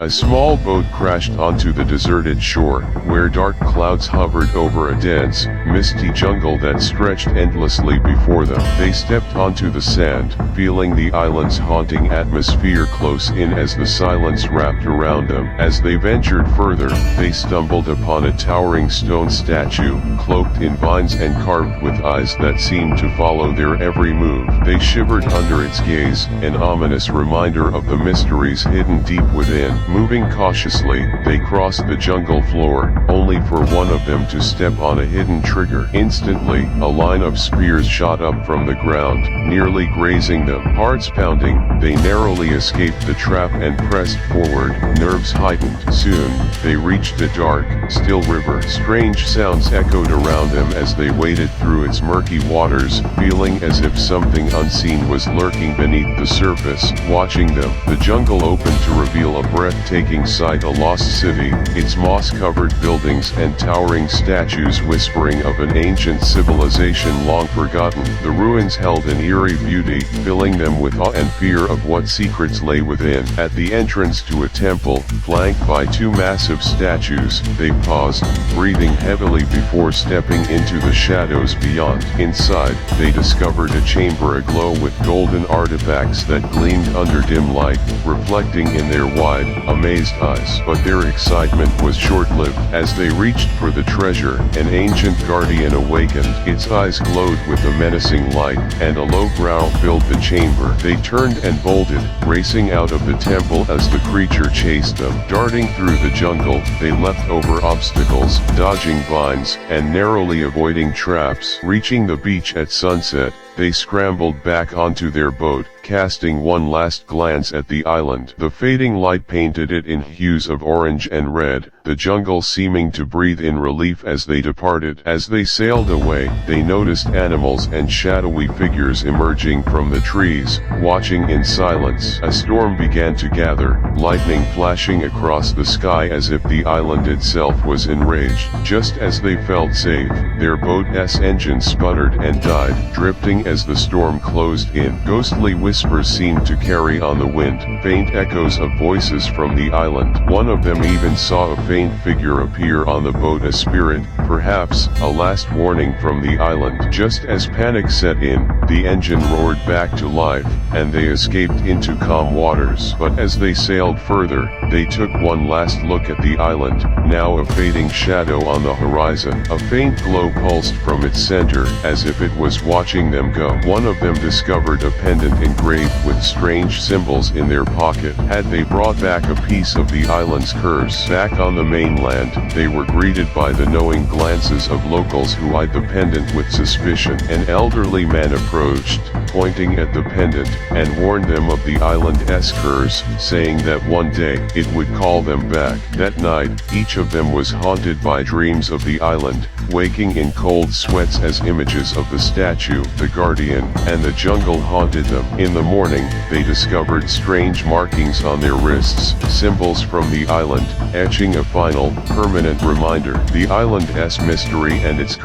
A small boat crashed onto the deserted shore, where dark clouds hovered over a dense, misty jungle that stretched endlessly before them. They stepped onto the sand, feeling the island's haunting atmosphere close in as the silence wrapped around them. As they ventured further, they stumbled upon a towering stone statue, cloaked in vines and carved with eyes that seemed to follow their every move. They shivered under its gaze, an ominous reminder of the mysteries hidden deep within. Moving cautiously, they crossed the jungle floor, only for one of them to step on a hidden trigger. Instantly, a line of spears shot up from the ground, nearly grazing them. Hearts pounding, they narrowly escaped the trap and pressed forward, nerves heightened. Soon, they reached a dark, still river. Strange sounds echoed around them as they waded through its murky waters, feeling as if something unseen was lurking beneath the surface, watching them. The jungle opened to reveal a breathtaking sight: a lost city, its moss-covered buildings and towering statues whispering of an ancient civilization long forgotten. The ruins held an eerie beauty, filling them with awe and fear of what secrets lay within. At the entrance to a temple, flanked by two massive statues, they paused, breathing heavily before stepping into the shadows beyond. Inside, they discovered a chamber aglow with golden artifacts that gleamed under dim light, reflecting in their wide, amazed eyes. But their excitement was short-lived. As they reached for the treasure, an ancient guardian awakened. Its eyes glowed with a menacing light, and a low growl filled the chamber. They turned and bolted, racing out of the temple as the creature chased them. Darting through the jungle, they leapt over obstacles, dodging vines, and narrowly avoiding traps. Reaching the beach at sunset, they scrambled back onto their boat, casting one last glance at the island. The fading light painted it in hues of orange and red, the jungle seeming to breathe in relief as they departed. As they sailed away, they noticed animals and shadowy figures emerging from the trees, watching in silence. A storm began to gather, lightning flashing across the sky as if the island itself was enraged. Just as they felt safe, their boat's engine sputtered and died, drifting as the storm closed in. Ghostly whispers seemed to carry on the wind, faint echoes of voices from the island. One of them even saw a faint figure appear on the boat, a spirit, perhaps, a last warning from the island. Just as panic set in, the engine roared back to life, and they escaped into calm waters. But as they sailed further, they took one last look at the island, now a fading shadow on the horizon. A faint glow pulsed from its center, as if it was watching them go. One of them discovered a pendant engraved with strange symbols in their pocket. Had they brought back a piece of the island's curse? Back on the mainland, they were greeted by the knowing glances of locals who eyed the pendant with suspicion. An elderly man approached, pointing at the pendant, and warned them of the island's curse, saying that one day, it would call them back. That night, each of them was haunted by dreams of the island, waking in cold sweats as images of the statue, the guardian, and the jungle haunted them. In the morning, they discovered strange markings on their wrists, symbols from the island, etching a final, permanent reminder. The island's mystery and its